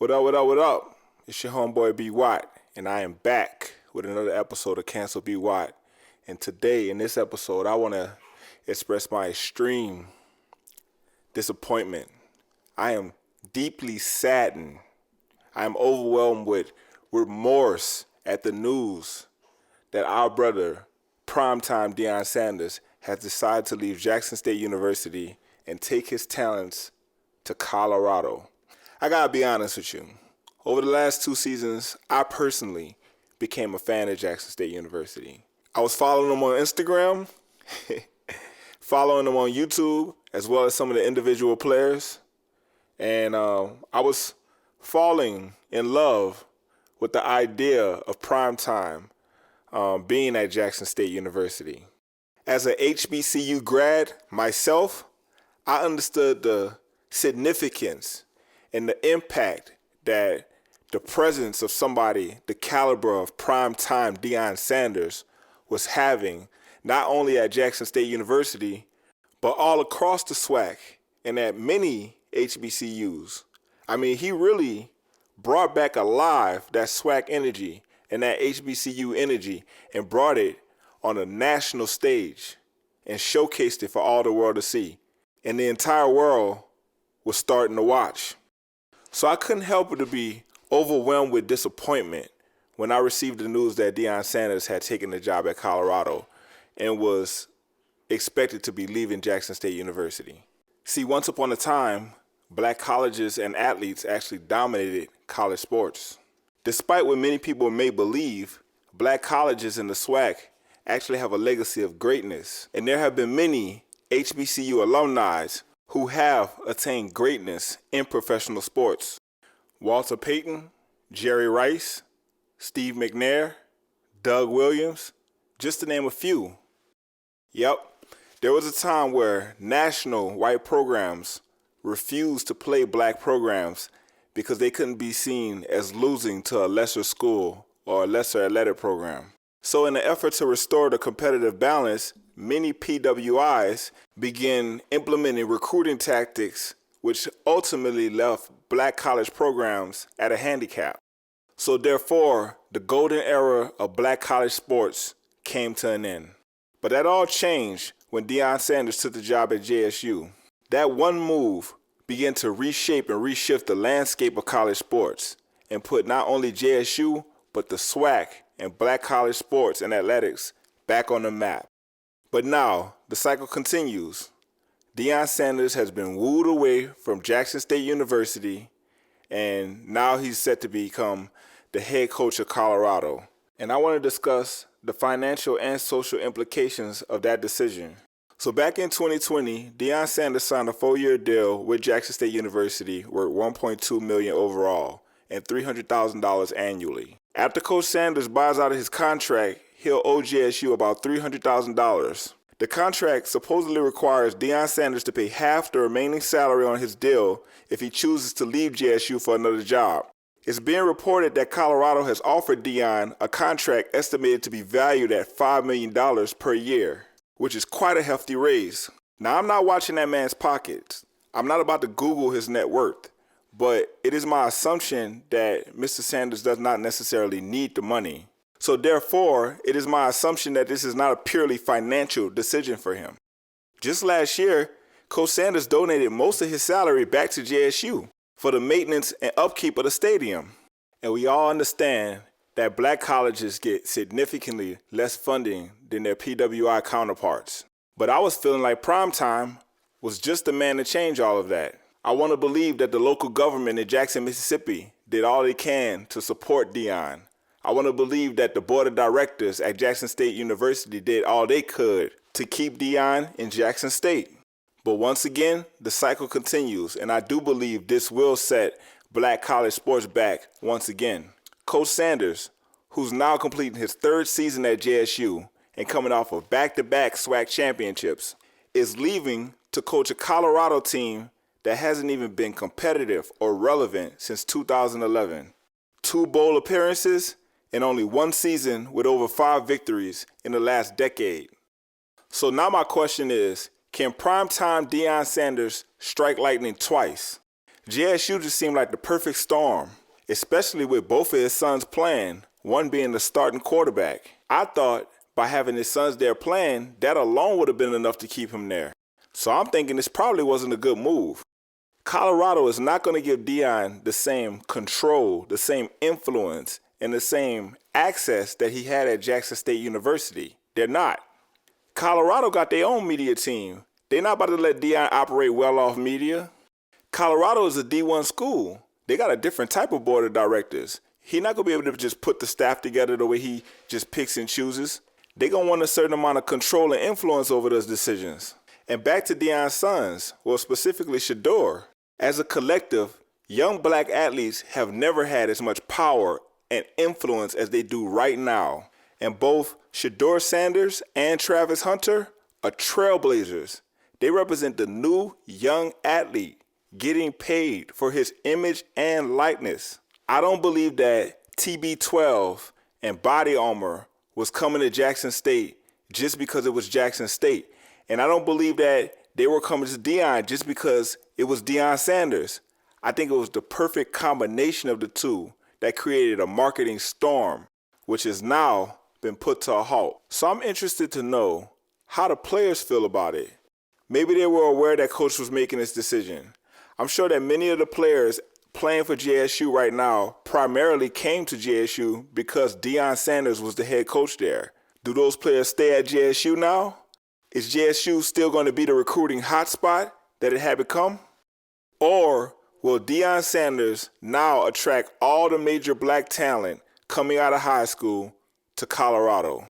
What up, what up, what up? It's your homeboy B Watt, and I am back with another episode of Cancel B Watt. And today, in this episode, I want to express my extreme disappointment. I am deeply saddened. I am overwhelmed with remorse at the news that our brother, primetime Deion Sanders, has decided to leave Jackson State University and take his talents to Colorado. I gotta be honest with you. Over the last 2 seasons, I personally became a fan of Jackson State University. I was following them on Instagram, following them on YouTube, as well as some of the individual players. And I was falling in love with the idea of primetime being at Jackson State University. As an HBCU grad myself, I understood the significance and the impact that the presence of somebody the caliber of primetime Deion Sanders was having, not only at Jackson State University, but all across the SWAC and at many HBCUs. I mean, he really brought back alive that SWAC energy and that HBCU energy and brought it on a national stage and showcased it for all the world to see. And the entire world was starting to watch. So I couldn't help but to be overwhelmed with disappointment when I received the news that Deion Sanders had taken the job at Colorado and was expected to be leaving Jackson State University. See, once upon a time, black colleges and athletes actually dominated college sports. Despite what many people may believe, black colleges in the SWAC actually have a legacy of greatness, and there have been many HBCU alumni who have attained greatness in professional sports. Walter Payton, Jerry Rice, Steve McNair, Doug Williams, just to name a few. Yep, there was a time where national white programs refused to play black programs because they couldn't be seen as losing to a lesser school or a lesser athletic program. So in the effort to restore the competitive balance, many PWIs began implementing recruiting tactics which ultimately left black college programs at a handicap. So therefore, the golden era of black college sports came to an end. But that all changed when Deion Sanders took the job at JSU. That one move began to reshape and reshift the landscape of college sports and put not only JSU, but the SWAC and black college sports and athletics back on the map. But now, the cycle continues. Deion Sanders has been wooed away from Jackson State University, and now he's set to become the head coach of Colorado. And I want to discuss the financial and social implications of that decision. So back in 2020, Deion Sanders signed a 4-year deal with Jackson State University worth $1.2 million overall and $300,000 annually. After Coach Sanders buys out of his contract, he'll owe JSU about $300,000. The contract supposedly requires Deion Sanders to pay half the remaining salary on his deal if he chooses to leave JSU for another job. It's being reported that Colorado has offered Deion a contract estimated to be valued at $5 million per year, which is quite a hefty raise. Now, I'm not watching that man's pockets. I'm not about to Google his net worth, but it is my assumption that Mr. Sanders does not necessarily need the money. So therefore, it is my assumption that this is not a purely financial decision for him. Just last year, Coach Sanders donated most of his salary back to JSU for the maintenance and upkeep of the stadium. And we all understand that black colleges get significantly less funding than their PWI counterparts. But I was feeling like primetime was just the man to change all of that. I want to believe that the local government in Jackson, Mississippi did all they can to support Deion. I want to believe that the board of directors at Jackson State University did all they could to keep Deion in Jackson State. But once again, the cycle continues, and I do believe this will set black college sports back once again. Coach Sanders, who's now completing his 3rd season at JSU and coming off of back-to-back SWAC championships, is leaving to coach a Colorado team that hasn't even been competitive or relevant since 2011. 2 bowl appearances and only 1 season with over 5 victories in the last decade. So now my question is, can primetime Deion Sanders strike lightning twice? JSU just seemed like the perfect storm, especially with both of his sons playing, one being the starting quarterback. I thought by having his sons there playing, that alone would have been enough to keep him there. So I'm thinking this probably wasn't a good move. Colorado is not going to give Deion the same control, the same influence, and the same access that he had at Jackson State University. They're not. Colorado got their own media team. They're not about to let Deion operate well off media. Colorado is a D1 school. They got a different type of board of directors. He's not going to be able to just put the staff together the way he just picks and chooses. They're going to want a certain amount of control and influence over those decisions. And back to Deion's sons, well, specifically Shedeur. As a collective, young black athletes have never had as much power and influence as they do right now. And both Deion Sanders and Travis Hunter are trailblazers. They represent the new young athlete getting paid for his image and likeness. I don't believe that TB12 and Body Armor was coming to Jackson State just because it was Jackson State. And I don't believe that they were coming to Deion just because it was Deion Sanders. I think it was the perfect combination of the two that created a marketing storm, which has now been put to a halt. So I'm interested to know how the players feel about it. Maybe they were aware that coach was making this decision. I'm sure that many of the players playing for JSU right now primarily came to JSU because Deion Sanders was the head coach there. Do those players stay at JSU now? Is JSU still going to be the recruiting hotspot that it had become? Or will Deion Sanders now attract all the major black talent coming out of high school to Colorado?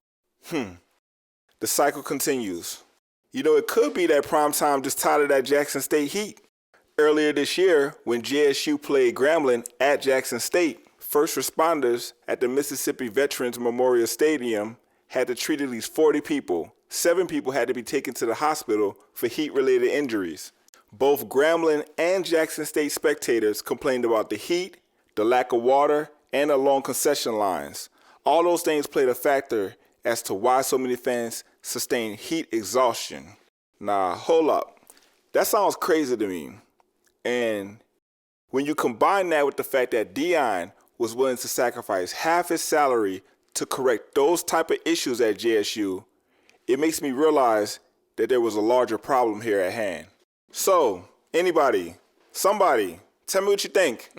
The cycle continues. You know, it could be that primetime just tired of that Jackson State heat. Earlier this year, when JSU played Grambling at Jackson State, first responders at the Mississippi Veterans Memorial Stadium had to treat at least 40 people. 7 people had to be taken to the hospital for heat-related injuries. Both Grambling and Jackson State spectators complained about the heat, the lack of water, and the long concession lines. All those things played a factor as to why so many fans sustained heat exhaustion. Nah, hold up. That sounds crazy to me. And when you combine that with the fact that Deion was willing to sacrifice half his salary to correct those type of issues at JSU, it makes me realize that there was a larger problem here at hand. So, anybody, somebody, tell me what you think.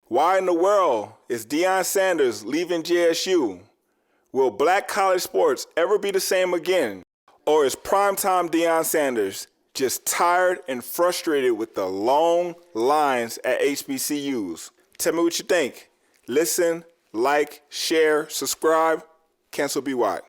Why in the world is Deion Sanders leaving JSU? Will black college sports ever be the same again? Or is primetime Deion Sanders just tired and frustrated with the long lines at HBCUs? Tell me what you think. Listen, like, share, subscribe. Cancel Be White.